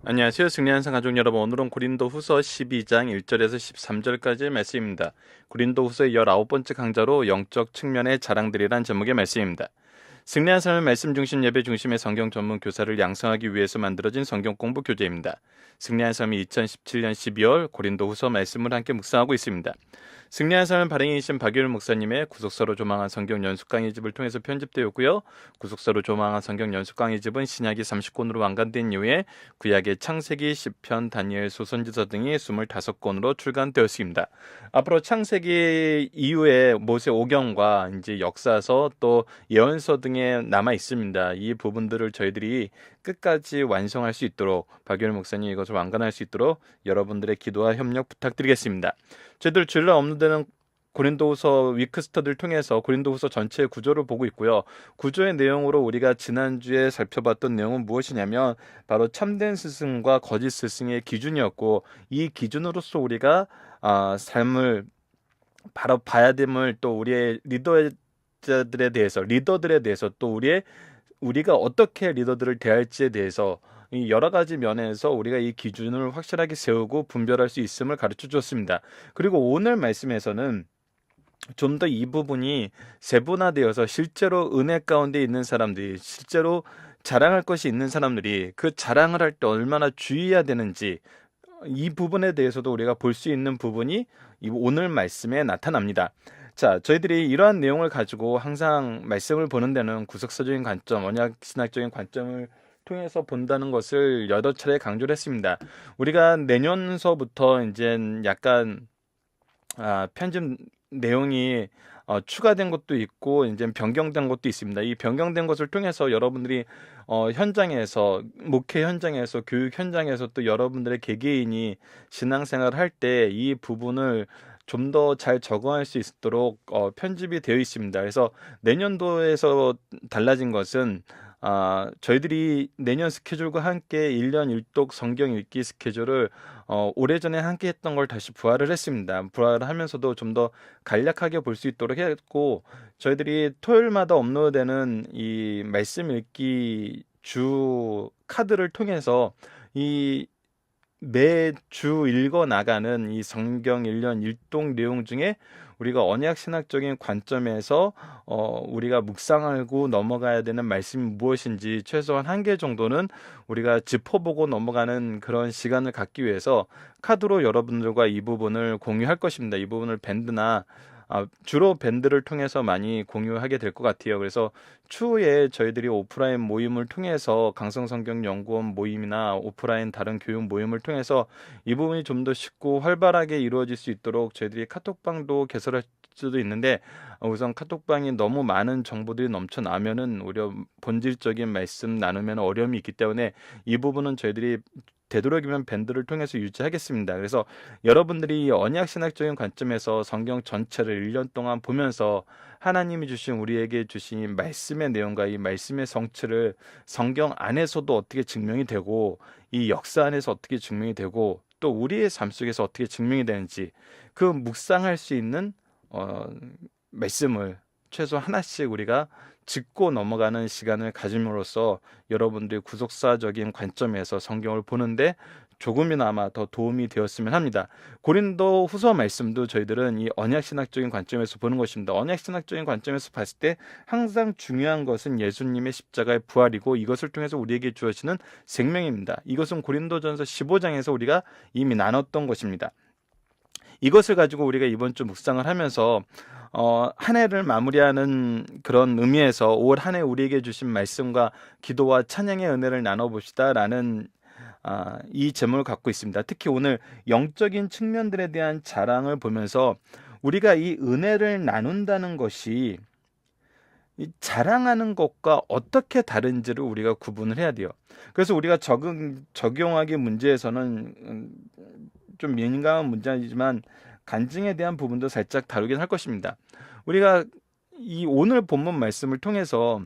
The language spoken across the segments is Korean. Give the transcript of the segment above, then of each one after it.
안녕하세요. 승리한상 가족 여러분. 오늘은 고린도 후서 12장 1절에서 13절까지의 말씀입니다. 고린도 후서의 19번째 강좌로 영적 측면의 자랑들이란 제목의 말씀입니다. 승리한 삶의 말씀 중심 예배 중심의 성경 전문 교사를 양성하기 위해서 만들어진 성경 공부 교재입니다. 승리한 삶이 2017년 12월 고린도 후서 말씀을 함께 묵상하고 있습니다. 승리한 삶을 발행이신 박유일 목사님의 구속사로 조망한 성경 연수 강의집을 통해서 편집되었고요. 구속사로 조망한 성경 연수 강의집은 신약이 30권으로 완간된 이후에 구약의 창세기, 시편, 다니엘, 소선지서 등이 25권으로 출간되었습니다. 앞으로 창세기 이후에 모세 오경과 이제 역사서 또 예언서 등에 남아 있습니다. 이 부분들을 저희들이 끝까지 완성할 수 있도록 박유일 목사님 이것을 완간할 수 있도록 여러분들의 기도와 협력 부탁드리겠습니다. 저희들 주일날 업로드되는 고린도후서 위크스터디를 통해서 고린도후서 전체의 구조를 보고 있고요. 구조의 내용으로 우리가 지난주에 살펴봤던 내용은 무엇이냐면 바로 참된 스승과 거짓 스승의 기준이었고, 이 기준으로서 우리가 삶을 바로 봐야 됨을, 또 우리의 리더들에 대해서 또 우리가 어떻게 리더들을 대할지에 대해서 이 여러 가지 면에서 우리가 이 기준을 확실하게 세우고 분별할 수 있음을 가르쳐 주었습니다. 그리고 오늘 말씀에서는 좀 더 이 부분이 세분화되어서 실제로 은혜 가운데 있는 사람들이, 실제로 자랑할 것이 있는 사람들이 그 자랑을 할 때 얼마나 주의해야 되는지, 이 부분에 대해서도 우리가 볼 수 있는 부분이 오늘 말씀에 나타납니다. 자, 저희들이 이러한 내용을 가지고 항상 말씀을 보는 데는 구속사적인 관점, 언약 신학적인 관점을 통해서 본다는 것을 여러 차례 강조를 했습니다. 우리가 내년서부터 이제 약간 편집 내용이 추가된 것도 있고 이제 변경된 것도 있습니다. 이 변경된 것을 통해서 여러분들이 현장에서, 목회 현장에서, 교육 현장에서 또 여러분들의 개개인이 신앙생활을 할 때 이 부분을 좀 더 잘 적응할 수 있도록 편집이 되어 있습니다. 그래서 내년도에서 달라진 것은 저희들이 내년 스케줄과 함께 1년 1독 성경 읽기 스케줄을 오래전에 함께 했던 걸 다시 부활을 했습니다. 부활을 하면서도 좀 더 간략하게 볼 수 있도록 했고, 저희들이 토요일마다 업로드되는 이 말씀 읽기 주 카드를 통해서 이 매주 읽어 나가는 이 성경 1년 1독 내용 중에 우리가 언약 신학적인 관점에서 우리가 묵상하고 넘어가야 되는 말씀이 무엇인지 최소한 한 개 정도는 우리가 짚어보고 넘어가는 그런 시간을 갖기 위해서 카드로 여러분들과 이 부분을 공유할 것입니다. 이 부분을 밴드나 주로 밴드를 통해서 많이 공유하게 될 것 같아요. 그래서 추후에 저희들이 오프라인 모임을 통해서 강성성경연구원 모임이나 오프라인 다른 교육 모임을 통해서 이 부분이 좀 더 쉽고 활발하게 이루어질 수 있도록 저희들이 카톡방도 개설할 수도 있는데, 우선 카톡방이 너무 많은 정보들이 넘쳐나면은 오히려 본질적인 말씀 나누면 어려움이 있기 때문에 이 부분은 저희들이 되도록이면 밴드를 통해서 유지하겠습니다. 그래서 여러분들이 언약 신학적인 관점에서 성경 전체를 1년 동안 보면서 하나님이 주신, 우리에게 주신 말씀의 내용과 이 말씀의 성취를 성경 안에서도 어떻게 증명이 되고, 이 역사 안에서 어떻게 증명이 되고, 또 우리의 삶 속에서 어떻게 증명이 되는지 그 묵상할 수 있는 말씀을 최소 하나씩 우리가 짚고 넘어가는 시간을 가짐으로써 여러분들의 구속사적인 관점에서 성경을 보는데 조금이나마 더 도움이 되었으면 합니다. 고린도 후서 말씀도 저희들은 이 언약신학적인 관점에서 보는 것입니다. 언약신학적인 관점에서 봤을 때 항상 중요한 것은 예수님의 십자가의 부활이고, 이것을 통해서 우리에게 주어지는 생명입니다. 이것은 고린도전서 15장에서 우리가 이미 나눴던 것입니다. 이것을 가지고 우리가 이번 주 묵상을 하면서 한 해를 마무리하는 그런 의미에서 올 한 해 우리에게 주신 말씀과 기도와 찬양의 은혜를 나눠봅시다라는 이 제목을 갖고 있습니다. 특히 오늘 영적인 측면들에 대한 자랑을 보면서 우리가 이 은혜를 나눈다는 것이 이 자랑하는 것과 어떻게 다른지를 우리가 구분을 해야 돼요. 그래서 우리가 적용하기 문제에서는 좀 민감한 문제이지만 간증에 대한 부분도 살짝 다루긴 할 것입니다. 우리가 이 오늘 본문 말씀을 통해서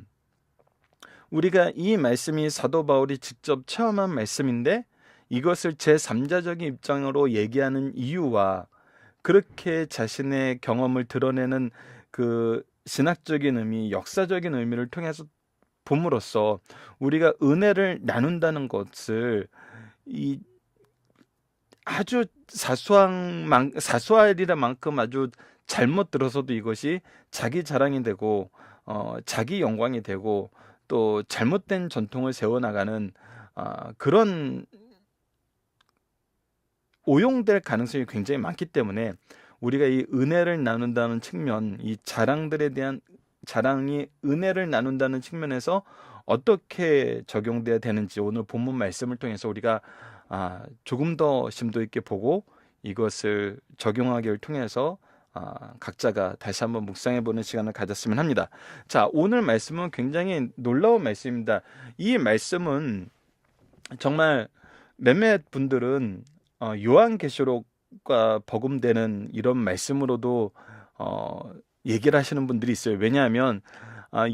우리가 이 말씀이 사도 바울이 직접 체험한 말씀인데 이것을 제3자적인 입장으로 얘기하는 이유와 그렇게 자신의 경험을 드러내는 그 신학적인 의미, 역사적인 의미를 통해서 봄으로써 우리가 은혜를 나눈다는 것을 이 아주 사소하리라 만큼 아주 잘못 들어서도 이것이 자기 자랑이 되고 자기 영광이 되고 또 잘못된 전통을 세워나가는 그런 오용될 가능성이 굉장히 많기 때문에 우리가 이 은혜를 나눈다는 측면, 이 자랑이 은혜를 나눈다는 측면에서 어떻게 적용돼야 되는지 오늘 본문 말씀을 통해서 우리가 조금 더 심도 있게 보고 이것을 적용하기를 통해서 각자가 다시 한번 묵상해 보는 시간을 가졌으면 합니다. 자, 오늘 말씀은 굉장히 놀라운 말씀입니다. 이 말씀은 정말 몇몇 분들은 요한계시록과 버금되는 이런 말씀으로도 얘기를 하시는 분들이 있어요. 왜냐하면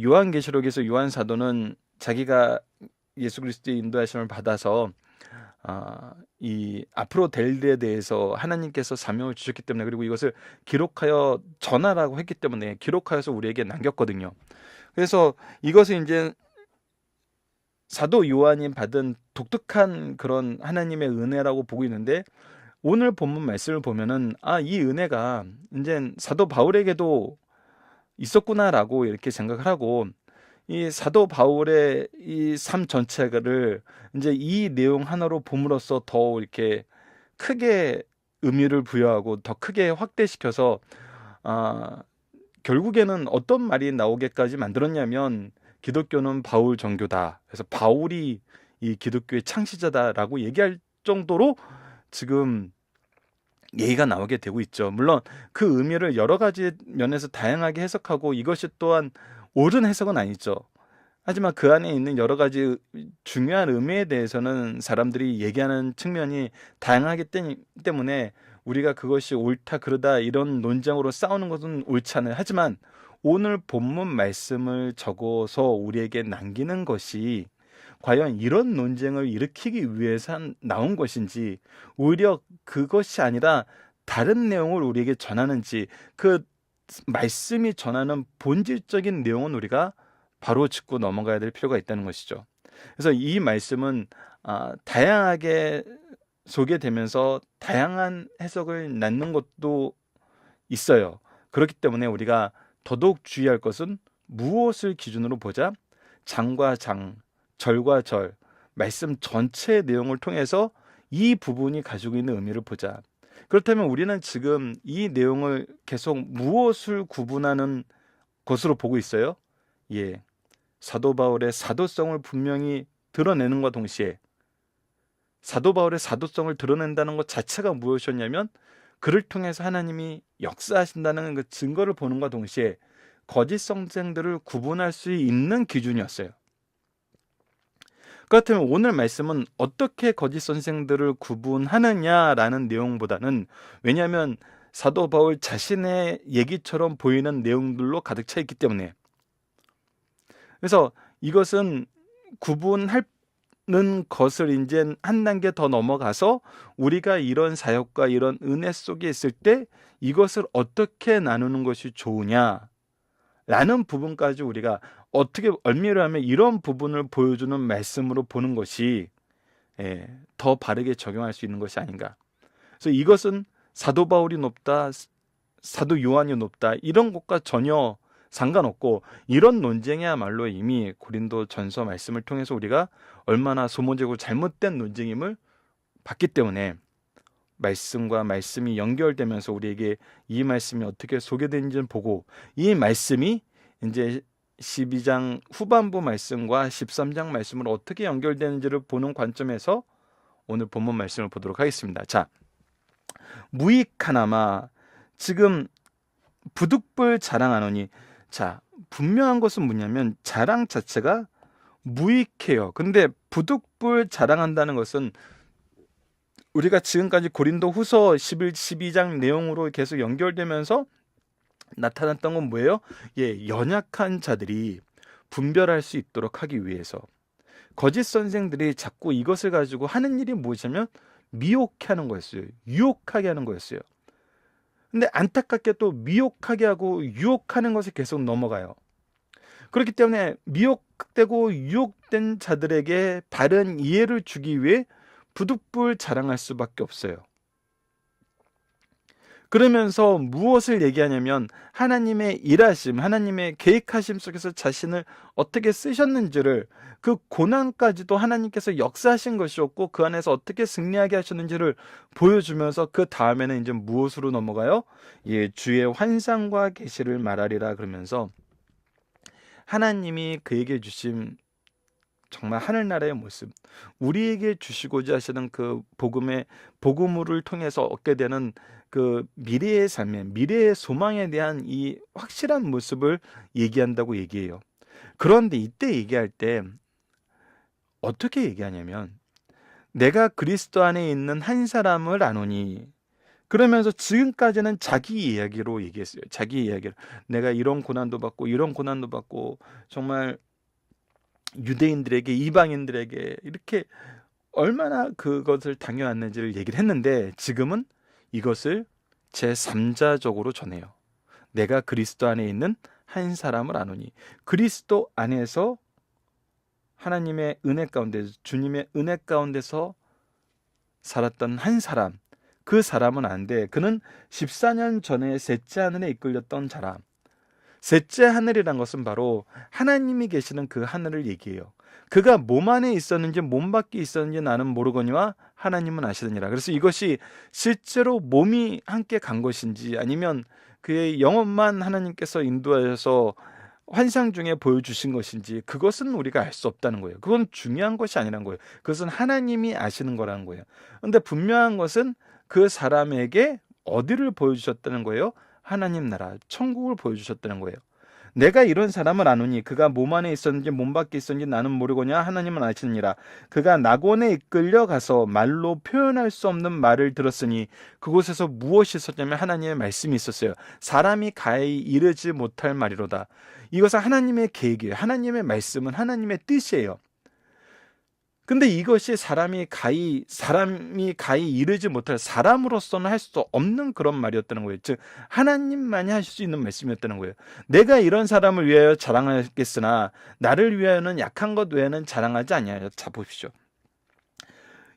요한계시록에서 요한 사도는 자기가 예수 그리스도의 인도하심을 받아서 이 앞으로 될 일에 대해서 하나님께서 사명을 주셨기 때문에, 그리고 이것을 기록하여 전하라고 했기 때문에 기록하여서 우리에게 남겼거든요. 그래서 이것을 이제 사도 요한이 받은 독특한 그런 하나님의 은혜라고 보고 있는데, 오늘 본문 말씀을 보면은 이 은혜가 이제 사도 바울에게도 있었구나라고 이렇게 생각을 하고, 이 사도 바울의 이 삶 전체를 이제 이 내용 하나로 봄으로써 더 이렇게 크게 의미를 부여하고 더 크게 확대시켜서 결국에는 어떤 말이 나오게까지 만들었냐면, 기독교는 바울 정교다. 그래서 바울이 이 기독교의 창시자다라고 얘기할 정도로 지금 얘기가 나오게 되고 있죠. 물론 그 의미를 여러 가지 면에서 다양하게 해석하고 이것이 또한 옳은 해석은 아니죠. 하지만 그 안에 있는 여러 가지 중요한 의미에 대해서는 사람들이 얘기하는 측면이 다양하기 때문에 우리가 그것이 옳다 그르다 이런 논쟁으로 싸우는 것은 옳지 않아요. 하지만 오늘 본문 말씀을 적어서 우리에게 남기는 것이 과연 이런 논쟁을 일으키기 위해서 나온 것인지, 오히려 그것이 아니라 다른 내용을 우리에게 전하는지, 그 말씀이 전하는 본질적인 내용은 우리가 바로 짚고 넘어가야 될 필요가 있다는 것이죠. 그래서 이 말씀은 다양하게 소개되면서 다양한 해석을 낳는 것도 있어요. 그렇기 때문에 우리가 더더욱 주의할 것은 무엇을 기준으로 보자? 장과 장, 절과 절, 말씀 전체의 내용을 통해서 이 부분이 가지고 있는 의미를 보자. 그렇다면 우리는 지금 이 내용을 계속 무엇을 구분하는 것으로 보고 있어요? 사도 바울의 사도성을 분명히 드러내는과 동시에, 사도 바울의 사도성을 드러낸다는 것 자체가 무엇이었냐면 그를 통해서 하나님이 역사하신다는 그 증거를 보는과 동시에 거짓 선생들을 구분할 수 있는 기준이었어요. 그렇다면 오늘 말씀은 어떻게 거짓 선생들을 구분하느냐라는 내용보다는, 왜냐하면 사도 바울 자신의 얘기처럼 보이는 내용들로 가득 차 있기 때문에, 그래서 이것은 구분하는 것을 이제 한 단계 더 넘어가서 우리가 이런 사역과 이런 은혜 속에 있을 때 이것을 어떻게 나누는 것이 좋으냐라는 부분까지 우리가 어떻게 얼미를 하면 이런 부분을 보여주는 말씀으로 보는 것이 더 바르게 적용할 수 있는 것이 아닌가. 그래서 이것은 사도 바울이 높다, 사도 요한이 높다 이런 것과 전혀 상관없고, 이런 논쟁이야말로 이미 고린도 전서 말씀을 통해서 우리가 얼마나 소모되고 잘못된 논쟁임을 봤기 때문에 말씀과 말씀이 연결되면서 우리에게 이 말씀이 어떻게 소개되는지를 보고, 이 말씀이 이제 12장 후반부 말씀과 13장 말씀으로 어떻게 연결되는지를 보는 관점에서 오늘 본문 말씀을 보도록 하겠습니다. 자, 무익하나마, 지금 부득불 자랑하노니, 자, 분명한 것은 뭐냐면 자랑 자체가 무익해요. 근데 부득불 자랑한다는 것은 우리가 지금까지 고린도 후서 12장 내용으로 계속 연결되면서 나타났던 건 뭐예요? 연약한 자들이 분별할 수 있도록 하기 위해서 거짓 선생들이 자꾸 이것을 가지고 하는 일이 무엇이냐면 미혹해 하는 거였어요. 유혹하게 하는 거였어요. 근데 안타깝게 또 미혹하게 하고 유혹하는 것에 계속 넘어가요. 그렇기 때문에 미혹되고 유혹된 자들에게 바른 이해를 주기 위해 부득불 자랑할 수밖에 없어요. 그러면서 무엇을 얘기하냐면 하나님의 일하심, 하나님의 계획하심 속에서 자신을 어떻게 쓰셨는지를, 그 고난까지도 하나님께서 역사하신 것이었고 그 안에서 어떻게 승리하게 하셨는지를 보여주면서 그 다음에는 이제 무엇으로 넘어가요? 예, 주의 환상과 계시를 말하리라. 그러면서 하나님이 그에게 주신 정말 하늘나라의 모습, 우리에게 주시고자 하시는 그 복음을 통해서 얻게 되는 그 미래의 삶의, 미래의 소망에 대한 이 확실한 모습을 얘기한다고 얘기해요. 그런데 이때 얘기할 때 어떻게 얘기하냐면, 내가 그리스도 안에 있는 한 사람을 아노니, 그러면서 지금까지는 자기 이야기로 얘기했어요. 자기 이야기를. 내가 이런 고난도 받고 이런 고난도 받고 정말 유대인들에게, 이방인들에게 이렇게 얼마나 그것을 당해왔는지를 얘기를 했는데, 지금은 이것을 제3자적으로 전해요. 내가 그리스도 안에 있는 한 사람을 아노니, 그리스도 안에서 하나님의 은혜 가운데, 주님의 은혜 가운데서 살았던 한 사람, 그 사람은 안 돼. 그는 14년 전에 셋째 하늘에 이끌렸던 사람. 셋째 하늘이란 것은 바로 하나님이 계시는 그 하늘을 얘기해요. 그가 몸 안에 있었는지 몸 밖에 있었는지 나는 모르거니와 하나님은 아시느니라. 그래서 이것이 실제로 몸이 함께 간 것인지 아니면 그의 영혼만 하나님께서 인도하셔서 환상 중에 보여주신 것인지, 그것은 우리가 알 수 없다는 거예요. 그건 중요한 것이 아니란 거예요. 그것은 하나님이 아시는 거라는 거예요. 그런데 분명한 것은 그 사람에게 어디를 보여주셨다는 거예요? 하나님 나라, 천국을 보여주셨다는 거예요. 내가 이런 사람을 아노니 그가 몸 안에 있었는지 몸 밖에 있었는지 나는 모르거냐 하나님은 아시느니라. 그가 낙원에 이끌려 가서 말로 표현할 수 없는 말을 들었으니 그곳에서 무엇이 있었냐면 하나님의 말씀이 있었어요. 사람이 가히 이르지 못할 말이로다. 이것은 하나님의 계획이에요. 하나님의 말씀은 하나님의 뜻이에요. 근데 이것이 사람이 가히 이르지 못할, 사람으로서는 할 수 없는 그런 말이었다는 거예요. 즉 하나님만이 하실 수 있는 말씀이었다는 거예요. 내가 이런 사람을 위하여 자랑하겠으나 나를 위하여는 약한 것 외에는 자랑하지 아니하여. 자 보십시오.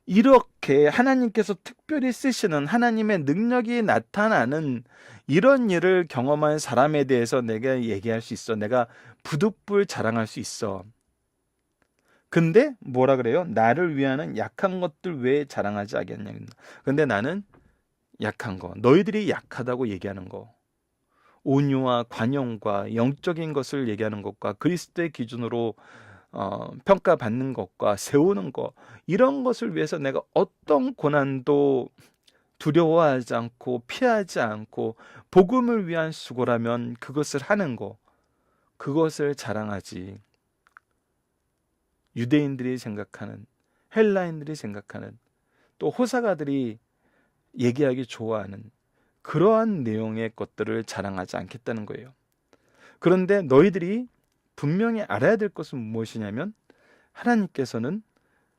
이렇게 하나님께서 특별히 쓰시는 하나님의 능력이 나타나는 이런 일을 경험한 사람에 대해서 내가 얘기할 수 있어. 내가 부득불 자랑할 수 있어. 근데 뭐라 그래요? 나를 위하는 약한 것들 왜 자랑하지 않겠냐. 근데 나는 약한 거, 너희들이 약하다고 얘기하는 거, 온유와 관용과 영적인 것을 얘기하는 것과 그리스도의 기준으로 평가받는 것과 세우는 것, 이런 것을 위해서 내가 어떤 고난도 두려워하지 않고 피하지 않고 복음을 위한 수고라면 그것을 하는 거, 그것을 자랑하지. 유대인들이 생각하는, 헬라인들이 생각하는, 또 호사가들이 얘기하기 좋아하는 그러한 내용의 것들을 자랑하지 않겠다는 거예요. 그런데 너희들이 분명히 알아야 될 것은 무엇이냐면, 하나님께서는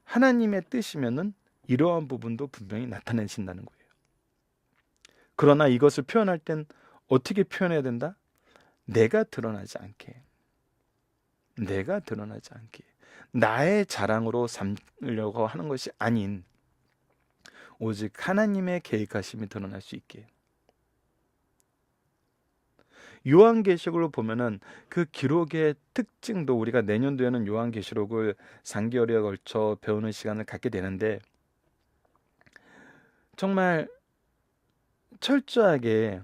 하나님의 뜻이면은 이러한 부분도 분명히 나타내신다는 거예요. 그러나 이것을 표현할 땐 어떻게 표현해야 된다? 내가 드러나지 않게. 내가 드러나지 않게. 나의 자랑으로 삼으려고 하는 것이 아닌 오직 하나님의 계획하심이 드러날 수 있게. 요한계시록을 보면은 그 기록의 특징도, 우리가 내년도에는 요한계시록을 3개월에 걸쳐 배우는 시간을 갖게 되는데, 정말 철저하게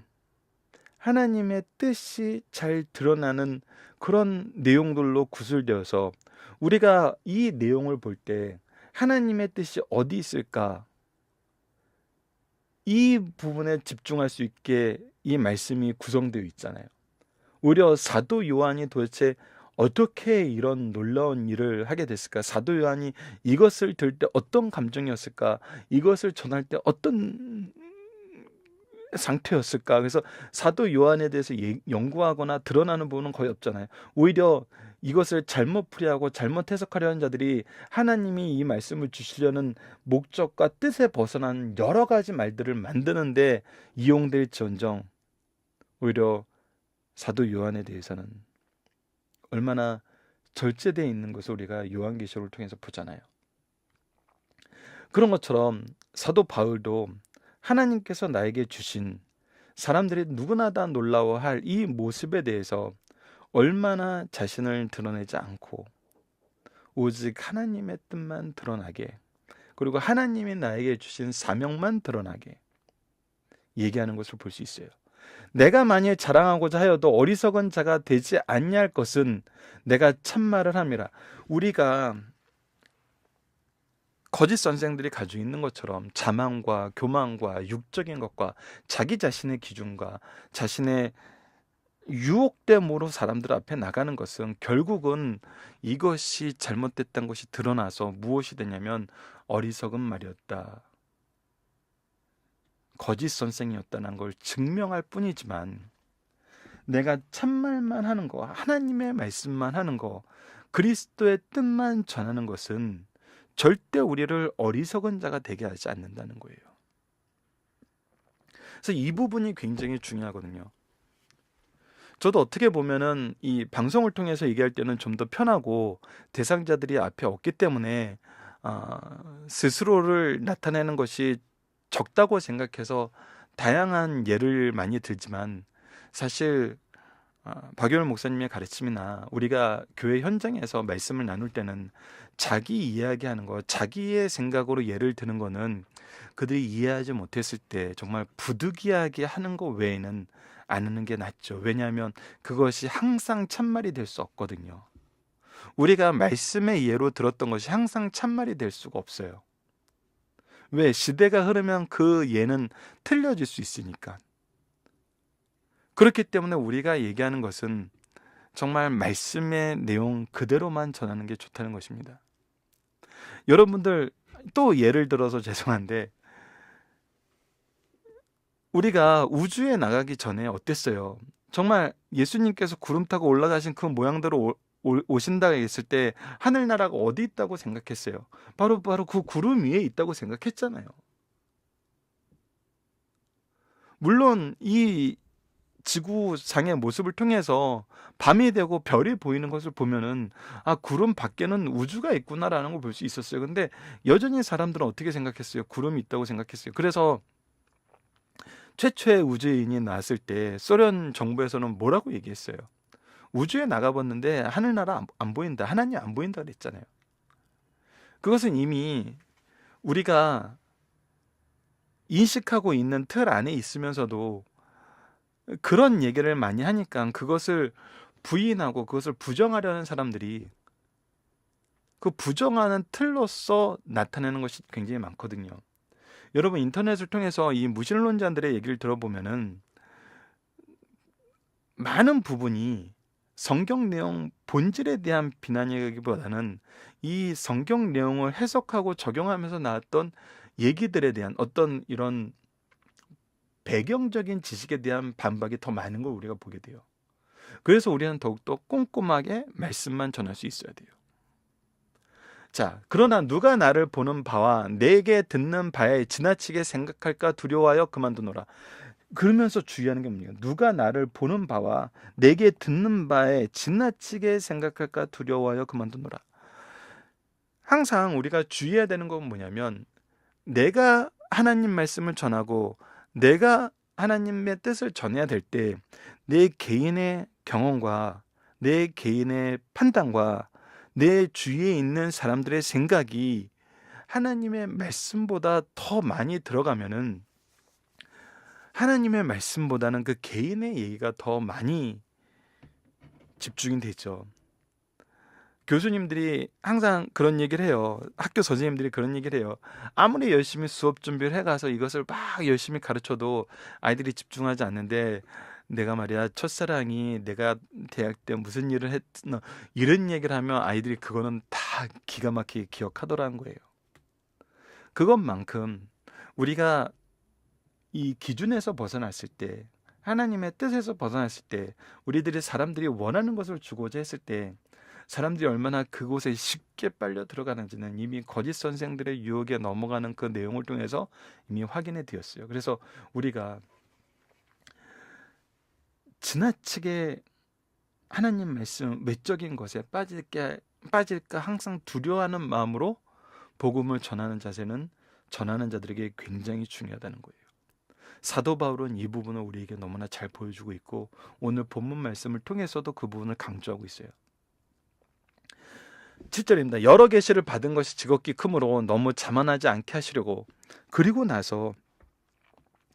하나님의 뜻이 잘 드러나는 그런 내용들로 구술되어서 우리가 이 내용을 볼 때 하나님의 뜻이 어디 있을까, 이 부분에 집중할 수 있게 이 말씀이 구성되어 있잖아요. 오히려 사도 요한이 도대체 어떻게 이런 놀라운 일을 하게 됐을까? 사도 요한이 이것을 들을 때 어떤 감정이었을까? 이것을 전할 때 어떤 상태였을까? 그래서 사도 요한에 대해서 연구하거나 드러나는 부분은 거의 없잖아요. 오히려 이것을 잘못 풀이하고 잘못 해석하려 하는 자들이 하나님이 이 말씀을 주시려는 목적과 뜻에 벗어난 여러 가지 말들을 만드는데 이용될지언정, 오히려 사도 요한에 대해서는 얼마나 절제되어 있는 것을 우리가 요한계시록을 통해서 보잖아요. 그런 것처럼 사도 바울도 하나님께서 나에게 주신 사람들이 누구나 다 놀라워할 이 모습에 대해서 얼마나 자신을 드러내지 않고 오직 하나님의 뜻만 드러나게, 그리고 하나님이 나에게 주신 사명만 드러나게 얘기하는 것을 볼 수 있어요. 내가 만일 자랑하고자 하여도 어리석은 자가 되지 아니할 것은 내가 참말을 함이라. 우리가 거짓 선생들이 가지고 있는 것처럼 자만과 교만과 육적인 것과 자기 자신의 기준과 자신의 유혹됨으로 사람들 앞에 나가는 것은 결국은 이것이 잘못됐다는 것이 드러나서 무엇이 되냐면 어리석은 말이었다, 거짓 선생이었다는 걸 증명할 뿐이지만, 내가 참말만 하는 거, 하나님의 말씀만 하는 거, 그리스도의 뜻만 전하는 것은 절대 우리를 어리석은 자가 되게 하지 않는다는 거예요. 그래서 이 부분이 굉장히 중요하거든요. 저도 어떻게 보면은 이 방송을 통해서 얘기할 때는 좀 더 편하고 대상자들이 앞에 없기 때문에 스스로를 나타내는 것이 적다고 생각해서 다양한 예를 많이 들지만, 사실 박유열 목사님의 가르침이나 우리가 교회 현장에서 말씀을 나눌 때는 자기 이야기하는 거, 자기의 생각으로 예를 드는 거는 그들이 이해하지 못했을 때 정말 부득이하게 하는 거 외에는 안 하는 게 낫죠. 왜냐하면 그것이 항상 참말이 될 수 없거든요. 우리가 말씀의 예로 들었던 것이 항상 참말이 될 수가 없어요. 왜? 시대가 흐르면 그 예는 틀려질 수 있으니까. 그렇기 때문에 우리가 얘기하는 것은 정말 말씀의 내용 그대로만 전하는 게 좋다는 것입니다. 여러분들, 또 예를 들어서 죄송한데, 우리가 우주에 나가기 전에 어땠어요? 정말 예수님께서 구름 타고 올라가신 그 모양대로 오신다 했을 때 하늘나라가 어디 있다고 생각했어요? 바로 그 구름 위에 있다고 생각했잖아요. 물론 이 지구상의 모습을 통해서 밤이 되고 별이 보이는 것을 보면은 구름 밖에는 우주가 있구나라는 걸 볼 수 있었어요. 근데 여전히 사람들은 어떻게 생각했어요? 구름이 있다고 생각했어요. 그래서 최초의 우주인이 나왔을 때 소련 정부에서는 뭐라고 얘기했어요? 우주에 나가봤는데 하늘나라 안 보인다, 하나님 안 보인다 그랬잖아요. 그것은 이미 우리가 인식하고 있는 틀 안에 있으면서도 그런 얘기를 많이 하니까 그것을 부인하고 그것을 부정하려는 사람들이 그 부정하는 틀로서 나타내는 것이 굉장히 많거든요. 여러분, 인터넷을 통해서 이 무신론자들의 얘기를 들어보면은 많은 부분이 성경 내용 본질에 대한 비난이기보다는 이 성경 내용을 해석하고 적용하면서 나왔던 얘기들에 대한 어떤 이런 배경적인 지식에 대한 반박이 더 많은 걸 우리가 보게 돼요. 그래서 우리는 더욱더 꼼꼼하게 말씀만 전할 수 있어야 돼요. 자, 그러나 누가 나를 보는 바와 내게 듣는 바에 지나치게 생각할까 두려워하여 그만두노라. 그러면서 주의하는 게 뭡니까? 누가 나를 보는 바와 내게 듣는 바에 지나치게 생각할까 두려워하여 그만두노라. 항상 우리가 주의해야 되는 건 뭐냐면, 내가 하나님 말씀을 전하고 내가 하나님의 뜻을 전해야 될 때 내 개인의 경험과 내 개인의 판단과 내 주위에 있는 사람들의 생각이 하나님의 말씀보다 더 많이 들어가면은 하나님의 말씀보다는 그 개인의 얘기가 더 많이 집중이 되죠. 교수님들이 항상 그런 얘기를 해요. 학교 선생님들이 그런 얘기를 해요. 아무리 열심히 수업 준비를 해가서 이것을 막 열심히 가르쳐도 아이들이 집중하지 않는데, 내가 말이야 첫사랑이 내가 대학 때 무슨 일을 했나 이런 얘기를 하면 아이들이 그거는 다 기가 막히게 기억하더라는 거예요. 그것만큼 우리가 이 기준에서 벗어났을 때, 하나님의 뜻에서 벗어났을 때, 우리들이 사람들이 원하는 것을 주고자 했을 때 사람들이 얼마나 그곳에 쉽게 빨려 들어가는지는 이미 거짓 선생들의 유혹에 넘어가는 그 내용을 통해서 이미 확인이 되었어요. 그래서 우리가 지나치게 하나님 말씀 외적인 것에 빠질까 항상 두려워하는 마음으로 복음을 전하는 자세는 전하는 자들에게 굉장히 중요하다는 거예요. 사도 바울은 이 부분을 우리에게 너무나 잘 보여주고 있고 오늘 본문 말씀을 통해서도 그 부분을 강조하고 있어요. 7절입니다. 여러 계시를 받은 것이 지극히 크므로 너무 자만하지 않게 하시려고, 그리고 나서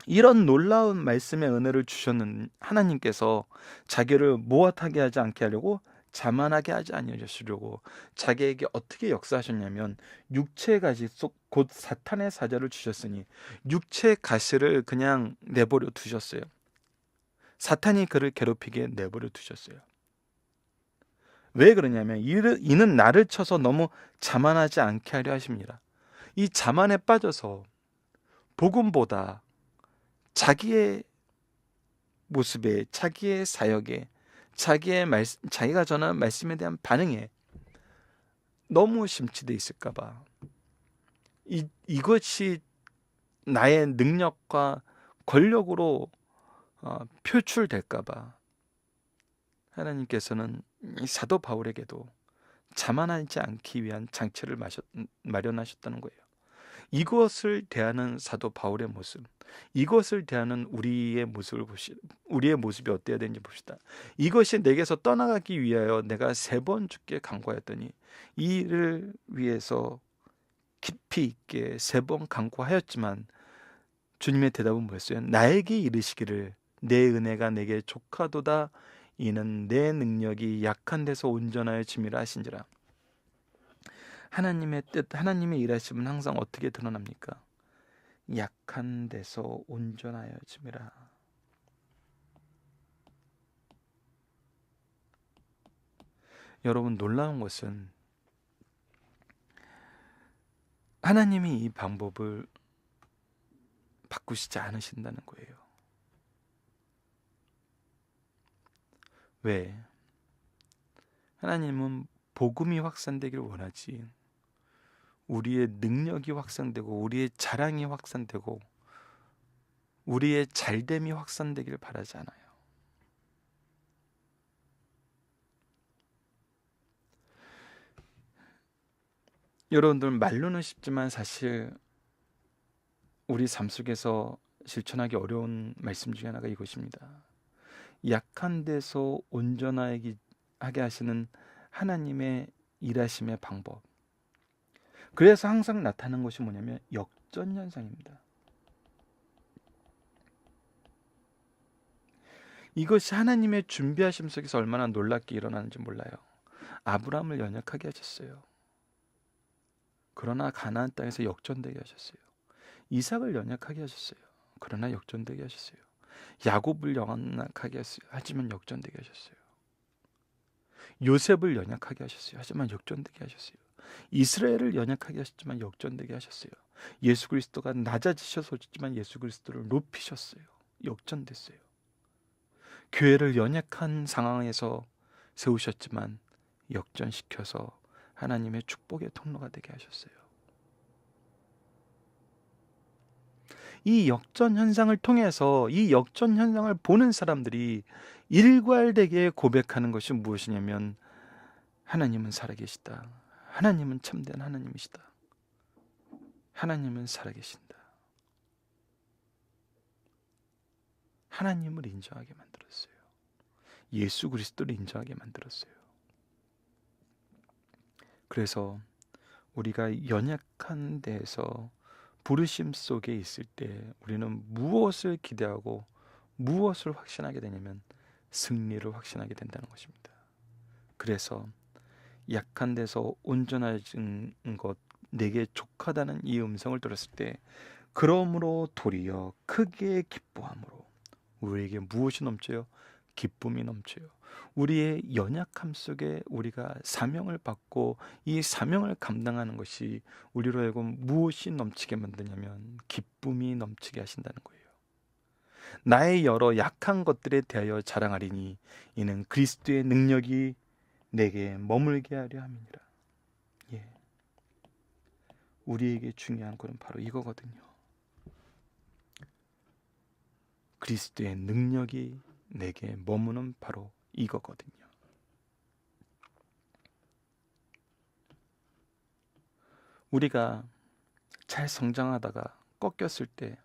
이런 놀라운 말씀의 은혜를 주셨는 하나님께서 자기를 무엇하게 하지 않게 하려고, 자만하게 하지 아니하시려고 자기에게 어떻게 역사하셨냐면 육체의 가시 곧 사탄의 사자를 주셨으니 육체의 가시를 그냥 내버려 두셨어요. 사탄이 그를 괴롭히게 내버려 두셨어요. 왜 그러냐면 이는 나를 쳐서 너무 자만하지 않게 하려 하십니다. 이 자만에 빠져서 복음보다 자기의 모습에, 자기의 사역에, 자기가 전하는 말씀에 대한 반응에 너무 심취돼 있을까봐, 이것이 나의 능력과 권력으로 표출될까봐 하나님께서는 이 사도 바울에게도 자만하지 않기 위한 장치를 마련하셨다는 거예요. 이것을 대하는 사도 바울의 모습, 이것을 대하는 우리의 모습이 어때야 되는지 봅시다. 이것이 내게서 떠나가기 위하여 내가 3번 주께 간구하였더니, 이를 위해서 깊이 있게 3번 간구하였지만 주님의 대답은 뭐였어요? 나에게 이르시기를 내 은혜가 내게 족하도다. 이는 내 능력이 약한 데서 온전하여 짐이라 하신지라. 하나님의 뜻, 하나님의 일하심은 항상 어떻게 드러납니까? 약한 데서 온전하여 짐이라. 여러분, 놀라운 것은 하나님이 이 방법을 바꾸시지 않으신다는 거예요. 왜? 하나님은 복음이 확산되기를 원하지, 우리의 능력이 확산되고 우리의 자랑이 확산되고 우리의 잘됨이 확산되기를 바라지 않아요. 여러분들, 말로는 쉽지만 사실 우리 삶 속에서 실천하기 어려운 말씀 중에 하나가 이것입니다. 약한 데서 온전하게 하시는 하나님의 일하심의 방법, 그래서 항상 나타나는 것이 뭐냐면 역전현상입니다. 이것이 하나님의 준비하심 속에서 얼마나 놀랍게 일어나는지 몰라요. 아브라함을 연약하게 하셨어요. 그러나 가나안 땅에서 역전되게 하셨어요. 이삭을 연약하게 하셨어요. 그러나 역전되게 하셨어요. 야곱을 연약하게 하셨어요. 하지만 역전되게 하셨어요. 요셉을 연약하게 하셨어요. 하지만 역전되게 하셨어요. 이스라엘을 연약하게 하셨지만 역전되게 하셨어요. 예수 그리스도가 낮아지셨지만 예수 그리스도를 높이셨어요. 역전됐어요. 교회를 연약한 상황에서 세우셨지만 역전시켜서 하나님의 축복의 통로가 되게 하셨어요. 이 역전 현상을 통해서, 이 역전 현상을 보는 사람들이 일괄되게 고백하는 것이 무엇이냐면, 하나님은 살아계시다. 하나님은 참된 하나님이시다. 하나님은 살아계신다. 하나님을 인정하게 만들었어요. 예수 그리스도를 인정하게 만들었어요. 그래서 우리가 연약한 데에서 부르심 속에 있을 때 우리는 무엇을 기대하고 무엇을 확신하게 되냐면 승리를 확신하게 된다는 것입니다. 그래서 약한 데서 온전해진 것, 내게 족하다는 이 음성을 들었을 때, 그러므로 도리어 크게 기뻐함으로 우리에게 무엇이 넘쳐요? 기쁨이 넘쳐요. 우리의 연약함 속에 우리가 사명을 받고 이 사명을 감당하는 것이 우리로 하여금 무엇이 넘치게 만드냐면 기쁨이 넘치게 하신다는 거예요. 나의 여러 약한 것들에 대하여 자랑하리니 이는 그리스도의 능력이 내게 머물게 하려 함이니라. 예, 우리에게 중요한 것은 바로 이거거든요. 그리스도의 능력이 내게 머무는 바로 이거거든요. 우리가 잘 성장하다가 꺾였을 때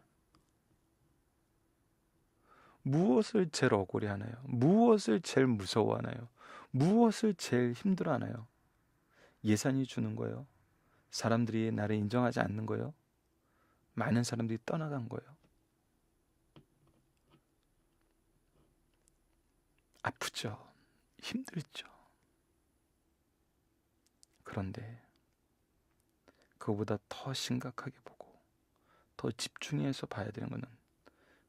무엇을 제일 억울해 하나요? 무엇을 제일 무서워하나요? 무엇을 제일 힘들어하나요? 예산이 주는 거예요? 사람들이 나를 인정하지 않는 거예요? 많은 사람들이 떠나간 거예요? 아프죠. 힘들죠. 그런데 그거보다 더 심각하게 보고 더 집중해서 봐야 되는 것은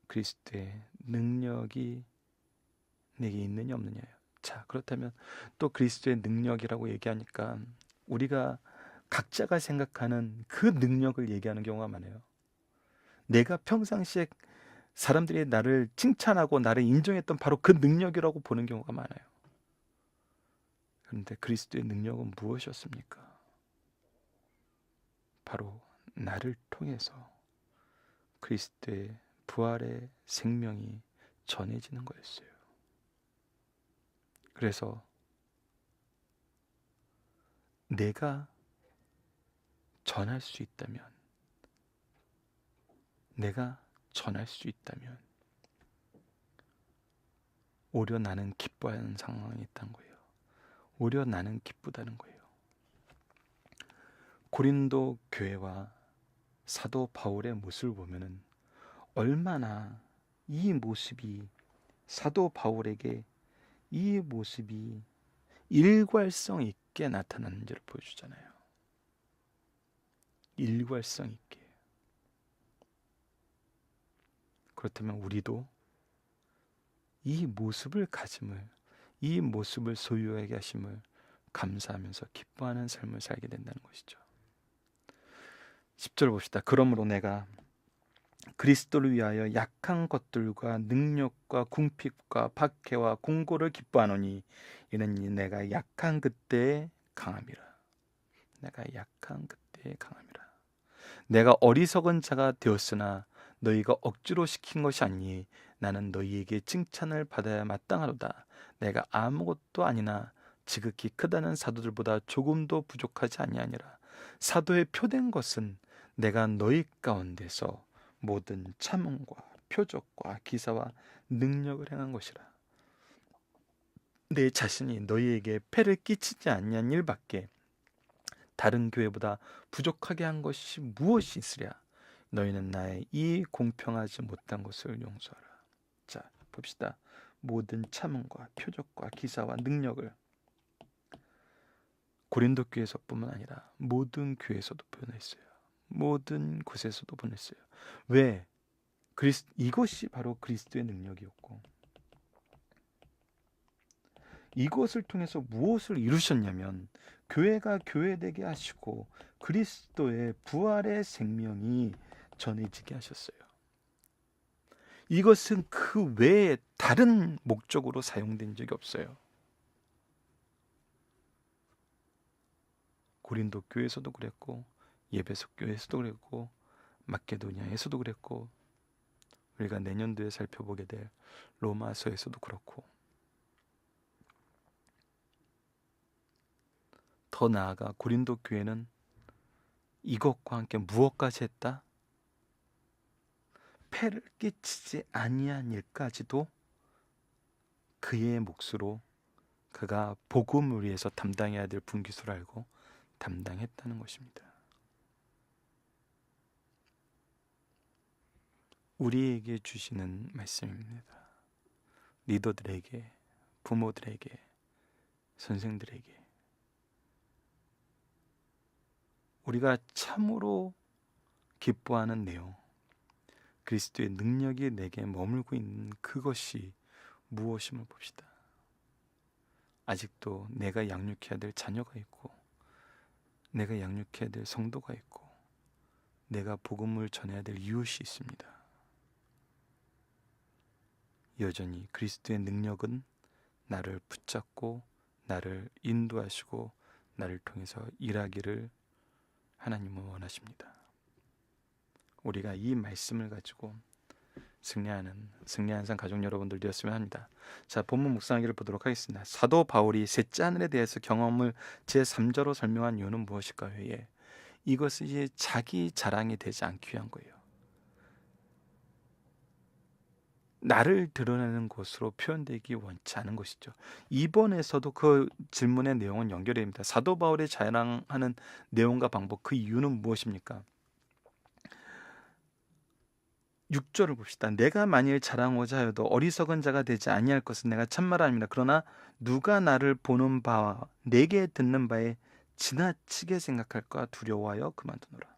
그리스도의 능력이 내게 있느냐 없느냐예요. 자, 그렇다면 또 그리스도의 능력이라고 얘기하니까 우리가 각자가 생각하는 그 능력을 얘기하는 경우가 많아요. 내가 평상시에 사람들이 나를 칭찬하고 나를 인정했던 바로 그 능력이라고 보는 경우가 많아요. 그런데 그리스도의 능력은 무엇이었습니까? 바로 나를 통해서 그리스도의 부활의 생명이 전해지는 거였어요. 그래서 내가 전할 수 있다면, 내가 전할 수 있다면 오히려 나는 기뻐하는 상황이 있다는 거예요. 오히려 나는 기쁘다는 거예요. 고린도 교회와 사도 바울의 모습을 보면은 얼마나 이 모습이 사도 바울에게 이 모습이 일괄성 있게 나타나는지를 보여주잖아요. 일괄성 있게. 그렇다면 우리도 이 모습을 가짐을, 이 모습을 소유하게 하심을 감사하면서 기뻐하는 삶을 살게 된다는 것이죠. 10절 봅시다. 그러므로 내가 그리스도를 위하여 약한 것들과 능력과 궁핍과 박해와 공고를 기뻐하노니 이는 내가 약한 그때에 강함이라. 내가 약한 그때에 강함이라. 내가 어리석은 자가 되었으나 너희가 억지로 시킨 것이 아니니 나는 너희에게 칭찬을 받아야 마땅하로다. 내가 아무것도 아니나 지극히 크다는 사도들보다 조금도 부족하지 아니하니라. 사도의 표된 것은 내가 너희 가운데서 모든 참음과 표적과 기사와 능력을 행한 것이라. 내 자신이 너희에게 폐를 끼치지 아니한 일밖에 다른 교회보다 부족하게 한 것이 무엇이 있으랴. 너희는 나의 이 공평하지 못한 것을 용서하라. 자, 봅시다. 모든 참음과 표적과 기사와 능력을 고린도 교회에서뿐만 아니라 모든 교회에서도 보냈어요. 모든 곳에서도 보냈어요. 왜? 이것이 바로 그리스도의 능력이었고, 이것을 통해서 무엇을 이루셨냐면 교회가 교회되게 하시고 그리스도의 부활의 생명이 전해지게 하셨어요. 이것은 그 외에 다른 목적으로 사용된 적이 없어요. 고린도 교회에서도 그랬고, 예배소 교회에서도 그랬고, 마케도니아에서도 그랬고, 우리가 내년도에 살펴보게 될 로마서에서도 그렇고, 더 나아가 고린도 교회는 이것과 함께 무엇까지 했다? 폐를 끼치지 아니한 일까지도 그의 몫으로 그가 복음을 위해서 담당해야 될 분깃을 알고 담당했다는 것입니다. 우리에게 주시는 말씀입니다. 리더들에게, 부모들에게, 선생들에게 우리가 참으로 기뻐하는 내용, 그리스도의 능력이 내게 머물고 있는 그것이 무엇임을 봅시다. 아직도 내가 양육해야 될 자녀가 있고, 내가 양육해야 될 성도가 있고, 내가 복음을 전해야 될 이웃이 있습니다. 여전히 그리스도의 능력은 나를 붙잡고 나를 인도하시고 나를 통해서 일하기를 하나님은 원하십니다. 우리가 이 말씀을 가지고 승리하는 항상 가족 여러분들 되었으면 합니다. 자, 본문 묵상하기를 보도록 하겠습니다. 사도 바울이 셋째 하늘에 대해서 경험을 제3자로 설명한 이유는 무엇일까요? 이것이 자기 자랑이 되지 않기 위한 거예요. 나를 드러내는 것으로 표현되기 원치 않은 것이죠. 이번에서도 그 질문의 내용은 연결됩니다. 사도 바울의 자랑하는 내용과 방법, 그 이유는 무엇입니까? 6절을 봅시다. 내가 만일 자랑하고자 하여도 어리석은 자가 되지 아니할 것은 내가 참말 아닙니다. 그러나 누가 나를 보는 바와 내게 듣는 바에 지나치게 생각할까 두려워하여 그만두노라.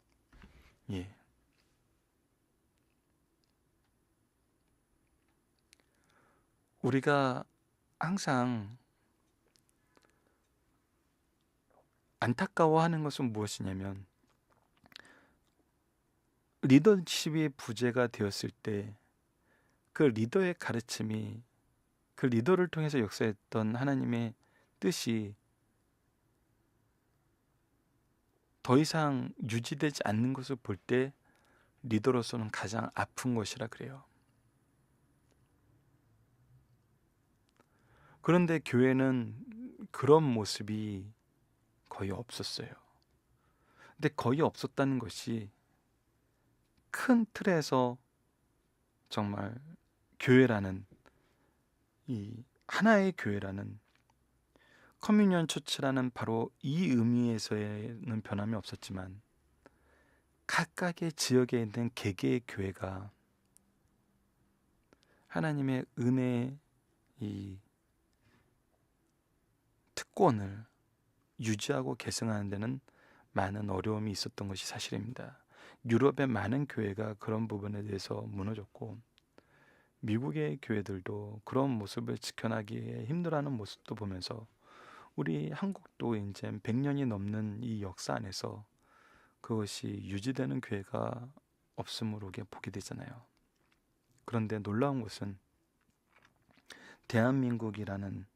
예. 우리가 항상 안타까워하는 것은 무엇이냐면, 리더십이 부재가 되었을 때 그 리더의 가르침이, 그 리더를 통해서 역사했던 하나님의 뜻이 더 이상 유지되지 않는 것을 볼 때 리더로서는 가장 아픈 것이라 그래요. 그런데 교회는 그런 모습이 거의 없었어요. 근데 거의 없었다는 것이 큰 틀에서 정말 교회라는, 이 하나의 교회라는, 커뮤니언 처치라는 바로 이 의미에서는 변함이 없었지만, 각각의 지역에 있는 개개의 교회가 하나님의 은혜의 이 특권을 유지하고 계승하는 데는 많은 어려움이 있었던 것이 사실입니다. 유럽의 많은 교회가 그런 부분에 대해서 무너졌고, 미국의 교회들도 그런 모습을 지켜나기에 힘들어하는 모습도 보면서, 우리 한국도 이제 100년이 넘는 이 역사 안에서 그것이 유지되는 교회가 없음을 우리가 보게 되잖아요. 그런데 놀라운 것은 대한민국이라는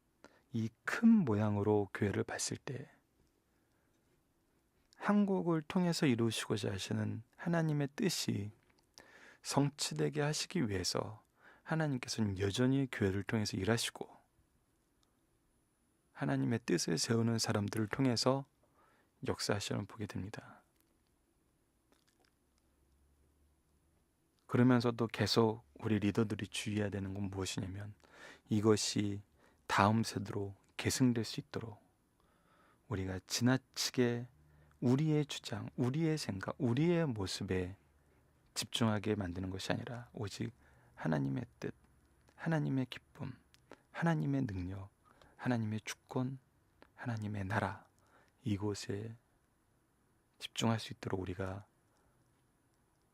이 큰 모양으로 교회를 봤을 때 한국을 통해서 이루시고자 하시는 하나님의 뜻이 성취되게 하시기 위해서 하나님께서는 여전히 교회를 통해서 일하시고, 하나님의 뜻을 세우는 사람들을 통해서 역사하시는 보게 됩니다. 그러면서도 계속 우리 리더들이 주의해야 되는 건 무엇이냐면, 이것이 다음 세대로 계승될 수 있도록 우리가 지나치게 우리의 주장, 우리의 생각, 우리의 모습에 집중하게 만드는 것이 아니라 오직 하나님의 뜻, 하나님의 기쁨, 하나님의 능력, 하나님의 주권, 하나님의 나라, 이곳에 집중할 수 있도록 우리가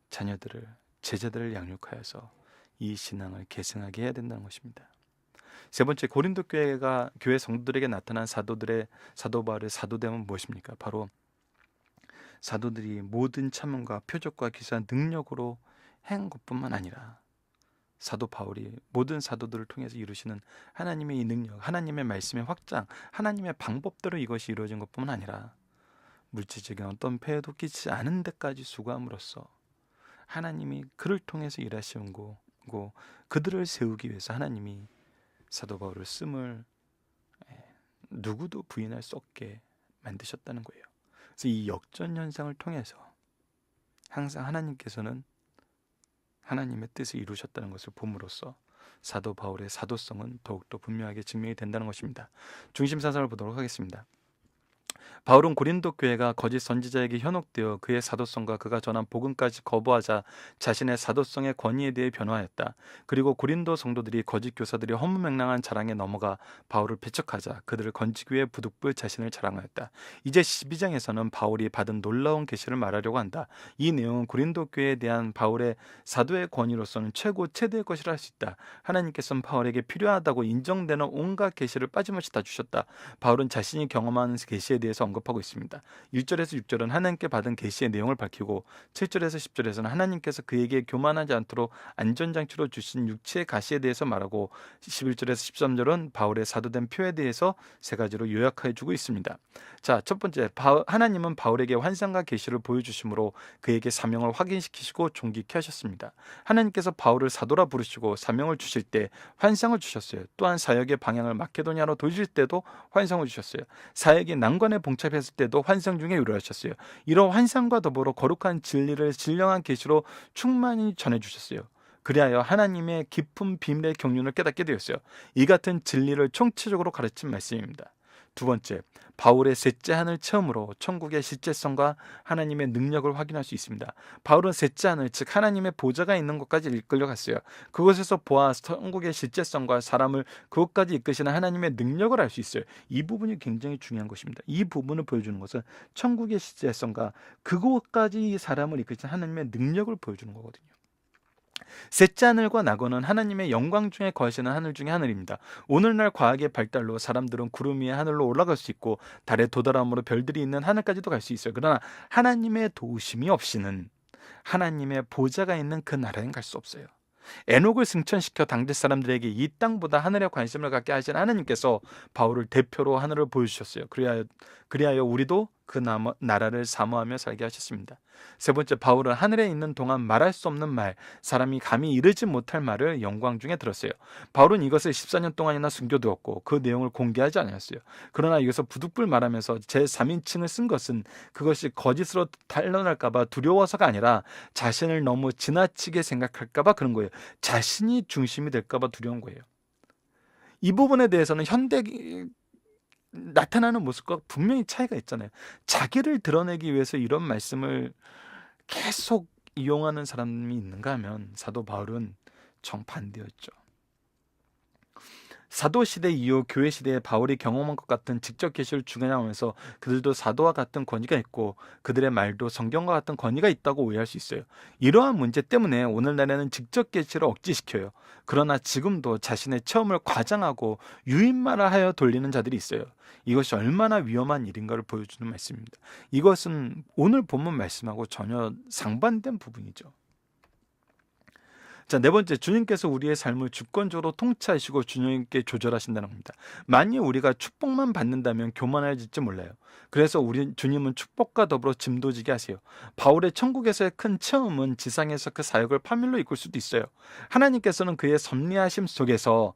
자녀들을, 제자들을 양육하여서 이 신앙을 계승하게 해야 된다는 것입니다. 세 번째, 고린도 교회 성도들에게 나타난 사도 바울의 사도됨은 무엇입니까? 바로 사도들이 모든 참음과 표적과 기사 능력으로 행한 것뿐만 아니라, 사도 바울이 모든 사도들을 통해서 이루시는 하나님의 이 능력, 하나님의 말씀의 확장, 하나님의 방법대로 이것이 이루어진 것뿐만 아니라 물질적인 어떤 폐해도 끼치지 않은 데까지 수고함으로써 하나님이 그를 통해서 일하시는 거고, 그들을 세우기 위해서 하나님이 사도 바울을 씀을 누구도 부인할 수 없게 만드셨다는 거예요. 그래서 이 역전 현상을 통해서 항상 하나님께서는 하나님의 뜻을 이루셨다는 것을 봄으로써 사도 바울의 사도성은 더욱더 분명하게 증명이 된다는 것입니다. 중심 사상을 보도록 하겠습니다. 바울은 고린도 교회가 거짓 선지자에게 현혹되어 그의 사도성과 그가 전한 복음까지 거부하자 자신의 사도성의 권위에 대해 변화하였다. 그리고 고린도 성도들이 거짓 교사들이 허무맹랑한 자랑에 넘어가 바울을 배척하자 그들을 건지기 위해 부득불 자신을 자랑하였다. 이제 12장에서는 바울이 받은 놀라운 계시를 말하려고 한다. 이 내용은 고린도 교회에 대한 바울의 사도의 권위로서는 최대의 것이라 할 수 있다. 하나님께서는 바울에게 필요하다고 인정되는 온갖 계시를 빠짐없이 다 주셨다. 바울은 자신이 경험하는 계시에 대해서 언급하고 있습니다. 1절에서 6절은 하나님께 받은 계시의 내용을 밝히고, 7절에서 10절에서는 하나님께서 그에게 교만하지 않도록 안전장치로 주신 육체의 가시에 대해서 말하고, 11절에서 13절은 바울의 사도된 표에 대해서 세 가지로 요약해 주고 있습니다. 자, 첫 번째, 하나님은 바울에게 환상과 계시를 보여주심으로 그에게 사명을 확인시키시고 존귀케 하셨습니다. 하나님께서 바울을 사도라 부르시고 사명을 주실 때 환상을 주셨어요. 또한 사역의 방향을 마케도니아로 돌릴 때도 환상을 주셨어요. 사역이 난관에 봉착했을 때도 환상 중에 위로하셨어요. 이런 환상과 더불어 거룩한 진리를 신령한 계시로 충만히 전해주셨어요. 그리하여 하나님의 깊은 비밀의 경륜을 깨닫게 되었어요. 이 같은 진리를 총체적으로 가르친 말씀입니다. 두 번째, 바울의 셋째 하늘 체험으로 천국의 실제성과 하나님의 능력을 확인할 수 있습니다. 바울은 셋째 하늘, 즉 하나님의 보좌가 있는 곳까지 이끌려갔어요. 그곳에서 보아 천국의 실제성과 사람을 그곳까지 이끄시는 하나님의 능력을 알 수 있어요. 이 부분이 굉장히 중요한 것입니다. 이 부분을 보여주는 것은 천국의 실제성과 그곳까지 사람을 이끄시는 하나님의 능력을 보여주는 거거든요. 셋째 하늘과 낙원은 하나님의 영광 중에 거하시는 하늘 중에 하늘입니다. 오늘날 과학의 발달로 사람들은 구름 위에 하늘로 올라갈 수 있고 달에 도달함으로 별들이 있는 하늘까지도 갈 수 있어요. 그러나 하나님의 도우심이 없이는 하나님의 보좌가 있는 그 나라엔 갈 수 없어요. 에녹을 승천시켜 당대 사람들에게 이 땅보다 하늘에 관심을 갖게 하신 하나님께서 바울을 대표로 하늘을 보여주셨어요. 그리하여 우리도 그 나라를 사모하며 살게 하셨습니다. 세 번째, 바울은 하늘에 있는 동안 말할 수 없는 말, 사람이 감히 이르지 못할 말을 영광 중에 들었어요. 바울은 이것을 14년 동안이나 숨겨두었고 그 내용을 공개하지 않았어요. 그러나 이것을 부득불 말하면서 제3인칭을 쓴 것은 그것이 거짓으로 탄로날까 봐 두려워서가 아니라 자신을 너무 지나치게 생각할까 봐 그런 거예요. 자신이 중심이 될까 봐 두려운 거예요. 이 부분에 대해서는 현대 나타나는 모습과 분명히 차이가 있잖아요. 자기를 드러내기 위해서 이런 말씀을 계속 이용하는 사람이 있는가 하면 사도 바울은 정반대였죠. 사도시대 이후 교회시대에 바울이 경험한 것 같은 직접 계시를 주장하면서 그들도 사도와 같은 권위가 있고 그들의 말도 성경과 같은 권위가 있다고 오해할 수 있어요. 이러한 문제 때문에 오늘날에는 직접 계시를 억지시켜요. 그러나 지금도 자신의 체험을 과장하고 유인말을 하여 돌리는 자들이 있어요. 이것이 얼마나 위험한 일인가를 보여주는 말씀입니다. 이것은 오늘 본문 말씀하고 전혀 상반된 부분이죠. 자, 네 번째, 주님께서 우리의 삶을 주권적으로 통치하시고 주님께 조절하신다는 겁니다. 만일 우리가 축복만 받는다면 교만해질지 몰라요. 그래서 주님은 축복과 더불어 짐도 지게 하세요. 바울의 천국에서의 큰 체험은 지상에서 그 사역을 파멸로 이끌 수도 있어요. 하나님께서는 그의 섭리하심 속에서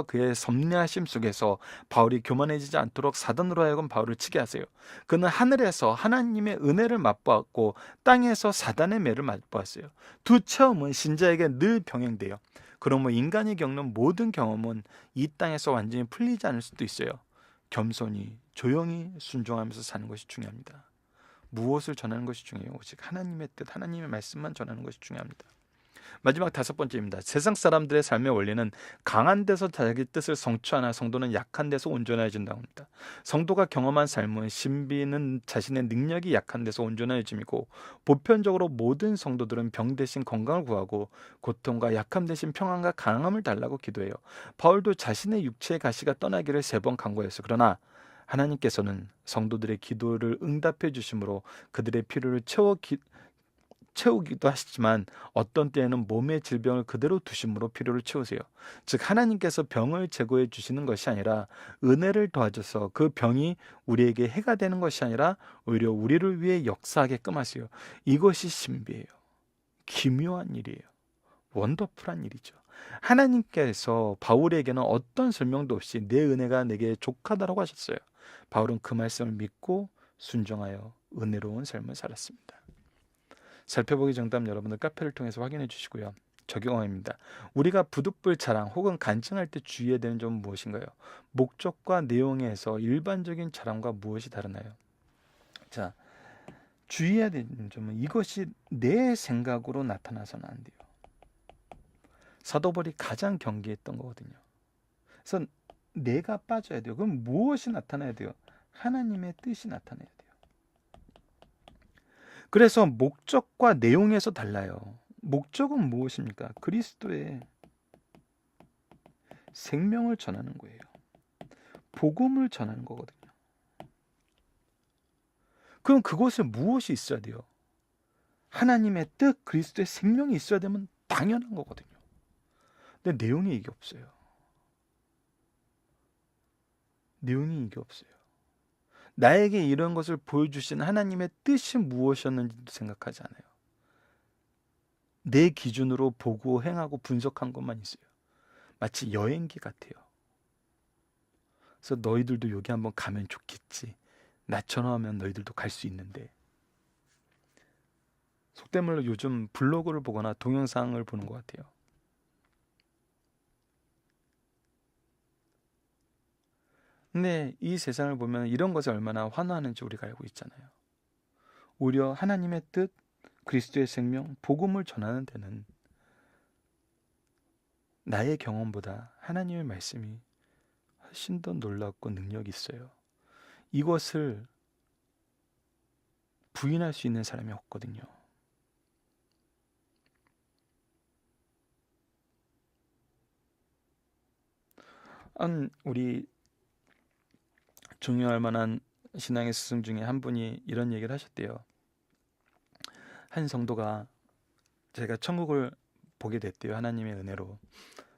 그의 섭리하심 속에서 바울이 교만해지지 않도록 사단으로 하여금 바울을 치게 하세요. 그는 하늘에서 하나님의 은혜를 맛보았고 땅에서 사단의 매를 맛보았어요. 두 체험은 신자에게 늘 병행돼요. 그러므로 인간이 겪는 모든 경험은 이 땅에서 완전히 풀리지 않을 수도 있어요. 겸손히 조용히 순종하면서 사는 것이 중요합니다. 무엇을 전하는 것이 중요해요? 오직 하나님의 뜻, 하나님의 말씀만 전하는 것이 중요합니다. 마지막 다섯 번째입니다. 세상 사람들의 삶의 원리는 강한 데서 자기 뜻을 성취하나 성도는 약한 데서 온전해진다고 합니다. 성도가 경험한 삶은 신비는 자신의 능력이 약한 데서 온전해짐이고 보편적으로 모든 성도들은 병 대신 건강을 구하고 고통과 약함 대신 평안과 강함을 달라고 기도해요. 바울도 자신의 육체의 가시가 떠나기를 3번 간구했어요. 그러나 하나님께서는 성도들의 기도를 응답해 주심으로 그들의 필요를 채우기도 하시지만 어떤 때에는 몸의 질병을 그대로 두심으로 필요를 채우세요. 즉 하나님께서 병을 제거해 주시는 것이 아니라 은혜를 더하셔서 그 병이 우리에게 해가 되는 것이 아니라 오히려 우리를 위해 역사하게끔 하세요. 이것이 신비예요. 기묘한 일이에요. 원더풀한 일이죠. 하나님께서 바울에게는 어떤 설명도 없이 내 은혜가 내게 족하다라고 하셨어요. 바울은 그 말씀을 믿고 순종하여 은혜로운 삶을 살았습니다. 살펴보기 정답 여러분들 카페를 통해서 확인해 주시고요. 적용입니다. 우리가 부득불 자랑 혹은 간증할 때 주의해야 되는 점은 무엇인가요? 목적과 내용에서 일반적인 자랑과 무엇이 다르나요? 자, 주의해야 되는 점은 이것이 내 생각으로 나타나서는 안 돼요. 사도 바울이 가장 경계했던 거거든요. 그래서 내가 빠져야 돼요. 그럼 무엇이 나타나야 돼요? 하나님의 뜻이 나타나야 돼요. 그래서 목적과 내용에서 달라요. 목적은 무엇입니까? 그리스도의 생명을 전하는 거예요. 복음을 전하는 거거든요. 그럼 그것에 무엇이 있어야 돼요? 하나님의 뜻, 그리스도의 생명이 있어야 되면 당연한 거거든요. 근데 내용이 이게 없어요. 내용이 이게 없어요. 나에게 이런 것을 보여주신 하나님의 뜻이 무엇이었는지도 생각하지 않아요. 내 기준으로 보고 행하고 분석한 것만 있어요. 마치 여행기 같아요. 그래서 너희들도 여기 한번 가면 좋겠지. 나처럼 하면 너희들도 갈 수 있는데. 속된 말로 요즘 블로그를 보거나 동영상을 보는 것 같아요. 근데 이 세상을 보면 이런 것에 얼마나 환호하는지 우리가 알고 있잖아요. 오히려 하나님의 뜻, 그리스도의 생명, 복음을 전하는 데는 나의 경험보다 하나님의 말씀이 훨씬 더 놀랍고 능력이 있어요. 이것을 부인할 수 있는 사람이 없거든요. 우리 중요할 만한 신앙의 스승 중에 한 분이 이런 얘기를 하셨대요. 한 성도가 제가 천국을 보게 됐대요. 하나님의 은혜로.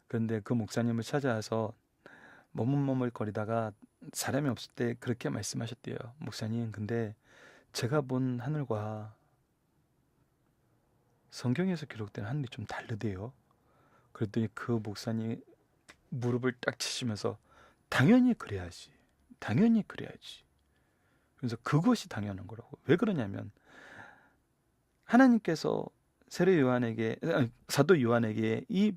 그런데 그 목사님을 찾아와서 머뭇머뭇거리다가 사람이 없을 때 그렇게 말씀하셨대요. 목사님, 근데 제가 본 하늘과 성경에서 기록된 하늘이 좀 다르대요. 그랬더니 그 목사님이 무릎을 딱 치시면서 당연히 그래야지. 당연히 그래야지. 그래서 그것이 당연한 거라고. 왜 그러냐면 하나님께서 사도 요한에게 이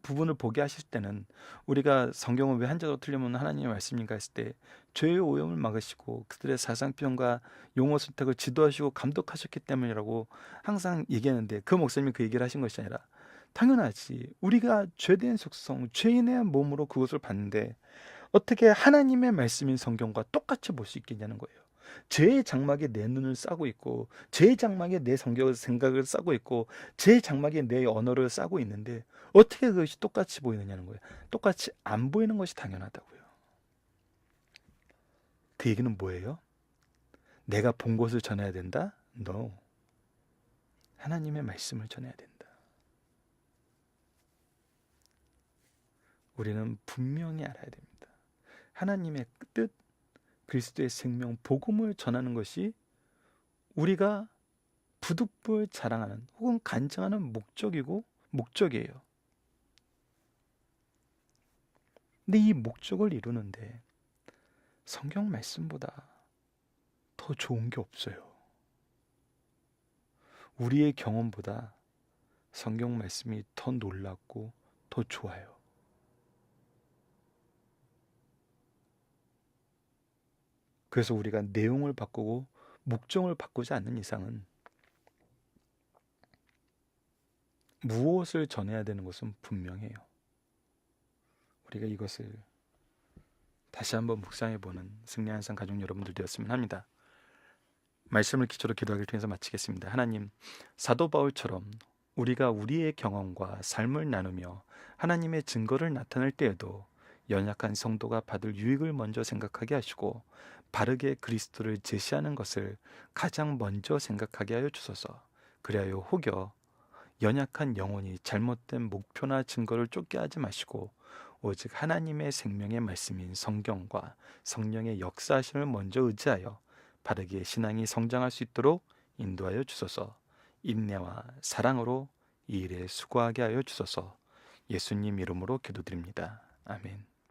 부분을 보게 하실 때는 우리가 성경은 왜 한자로 틀리면 하나님의 말씀인가 했을 때 죄의 오염을 막으시고 그들의 사상편과 용어 선택을 지도하시고 감독하셨기 때문이라고 항상 얘기하는데, 그 목사님이 그 얘기를 하신 것이 아니라 당연하지. 우리가 죄된 속성, 죄인의 몸으로 그것을 봤는데 어떻게 하나님의 말씀인 성경과 똑같이 볼 수 있겠냐는 거예요. 죄의 장막에 내 눈을 싸고 있고, 죄의 장막에 내 성경을 생각을 싸고 있고, 죄의 장막에 내 언어를 싸고 있는데 어떻게 그것이 똑같이 보이느냐는 거예요. 똑같이 안 보이는 것이 당연하다고요. 그 얘기는 뭐예요? 내가 본 것을 전해야 된다? No. 하나님의 말씀을 전해야 된다. 우리는 분명히 알아야 됩니다. 하나님의 뜻, 그리스도의 생명, 복음을 전하는 것이 우리가 부득불 자랑하는 혹은 간증하는 목적이에요. 근데 이 목적을 이루는데 성경 말씀보다 더 좋은 게 없어요. 우리의 경험보다 성경 말씀이 더 놀랍고 더 좋아요. 그래서 우리가 내용을 바꾸고 목적을 바꾸지 않는 이상은 무엇을 전해야 되는 것은 분명해요. 우리가 이것을 다시 한번 묵상해보는 승리한 상 가족 여러분들 되었으면 합니다. 말씀을 기초로 기도하기를 통해서 마치겠습니다. 하나님, 사도 바울처럼 우리가 우리의 경험과 삶을 나누며 하나님의 증거를 나타낼 때에도 연약한 성도가 받을 유익을 먼저 생각하게 하시고 바르게 그리스도를 제시하는 것을 가장 먼저 생각하게 하여 주소서. 그리하여 혹여 연약한 영혼이 잘못된 목표나 증거를 쫓게 하지 마시고 오직 하나님의 생명의 말씀인 성경과 성령의 역사하심을 먼저 의지하여 바르게 신앙이 성장할 수 있도록 인도하여 주소서. 인내와 사랑으로 이 일에 수고하게 하여 주소서. 예수님 이름으로 기도드립니다. 아멘.